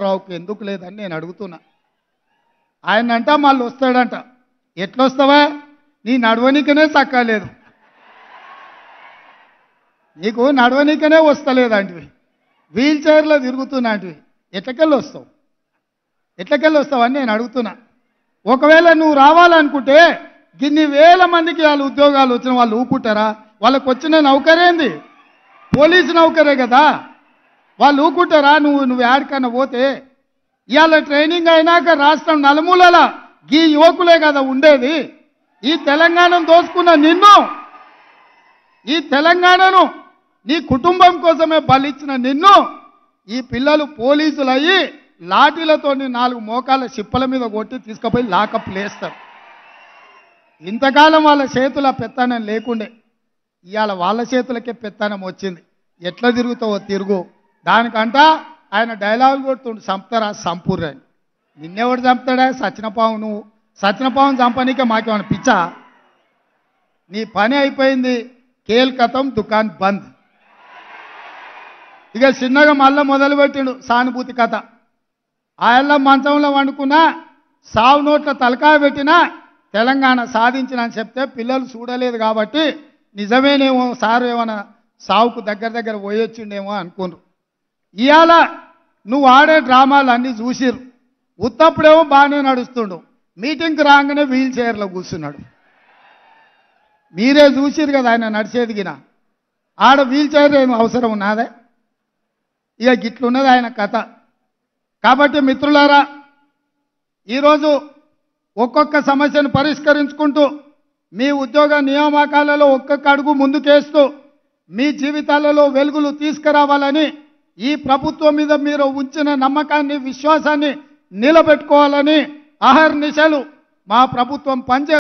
రావుకి ఎందుకు లేదని నేను అడుగుతున్నా. ఆయన అంట మళ్ళీ వస్తాడంట. ఎట్లొస్తావా? నీ నడవనికనే చక్కలేదు, నీకు నడవనికనే వస్తలేదంటివి, వీల్ చైర్లో తిరుగుతున్నాంటివి, ఎట్లకెళ్ళి వస్తావు అని నేను అడుగుతున్నా. ఒకవేళ నువ్వు రావాలనుకుంటే గిన్ని వేల మందికి వాళ్ళ ఉద్యోగాలు వచ్చిన వాళ్ళు ఊకుంటారా? వాళ్ళకు వచ్చిన నౌకరేంది? పోలీసు నౌకరే కదా, వాళ్ళు ఊకుంటారా? నువ్వు యాడికన్నా పోతే ఇవాళ ట్రైనింగ్ అయినాక రాష్ట్రం నలుమూలల ఈ యువకులే కదా ఉండేది. ఈ తెలంగాణను దోచుకున్న నిన్ను, ఈ తెలంగాణను నీ కుటుంబం కోసమే బలిచ్చిన నిన్ను ఈ పిల్లలు పోలీసులు అయ్యి లాఠీలతో 4 మోకాళ్ళ చిప్పల మీద కొట్టి తీసుకుపోయి లాకప్ లేస్తారు. ఇంతకాలం వాళ్ళ చేతుల పెత్తనం లేకుండే, ఇవాళ వాళ్ళ చేతులకే పెత్తనం వచ్చింది. ఎట్లా తిరుగుతావో తిరుగు. దానికంట ఆయన డైలాగులు కొడుతుండు, చంపుతారా సంపూర్ణని. నిన్నెవడు చంపుతాడా? సచ్చినపావు. నువ్వు సచ్చినపావును చంపనీకే మాకేమైనా పిచ్చా? నీ పని అయిపోయింది, కేల్ కథం, దుకాన్ బంద్. ఇక చిన్నగా మళ్ళా మొదలుపెట్టిండు సానుభూతి కథ. ఆయన మంచంలో వండుకున్నా, సావు నోట్ల తలకాయ పెట్టినా తెలంగాణ సాధించిన అని చెప్తే పిల్లలు చూడలేదు కాబట్టి నిజమేనేమో సారు ఏమైనా సావుకు దగ్గర పోయొచ్చిండేమో అనుకున్నారు. ఇవాళ నువ్వు ఆడే డ్రామాలు అన్నీ చూసిరు. ఉత్తప్పుడేమో బాగానే నడుస్తుండు, మీటింగ్కి రాగానే వీల్ చైర్లో కూర్చున్నాడు. మీరే చూసిరు కదా ఆయన నడిచేదిగిన. ఆడ వీల్ చైర్ ఏమో అవసరం ఉన్నదే? ఇక గిట్లున్నది ఆయన కథ. కాబట్టి మిత్రులారా, ఈరోజు ఒక్కొక్క సమస్యను పరిష్కరించుకుంటూ మీ ఉద్యోగ నియామకాలలో ఒక్కొక్క అడుగు ముందుకేస్తూ మీ జీవితాలలో వెలుగులు తీసుకురావాలని, ఈ ప్రభుత్వం మీద మీరు ఉంచిన నమ్మకాన్ని, విశ్వాసాన్ని నిలబెట్టుకోవాలని అహర్నిశలు మా ప్రభుత్వం పనిచే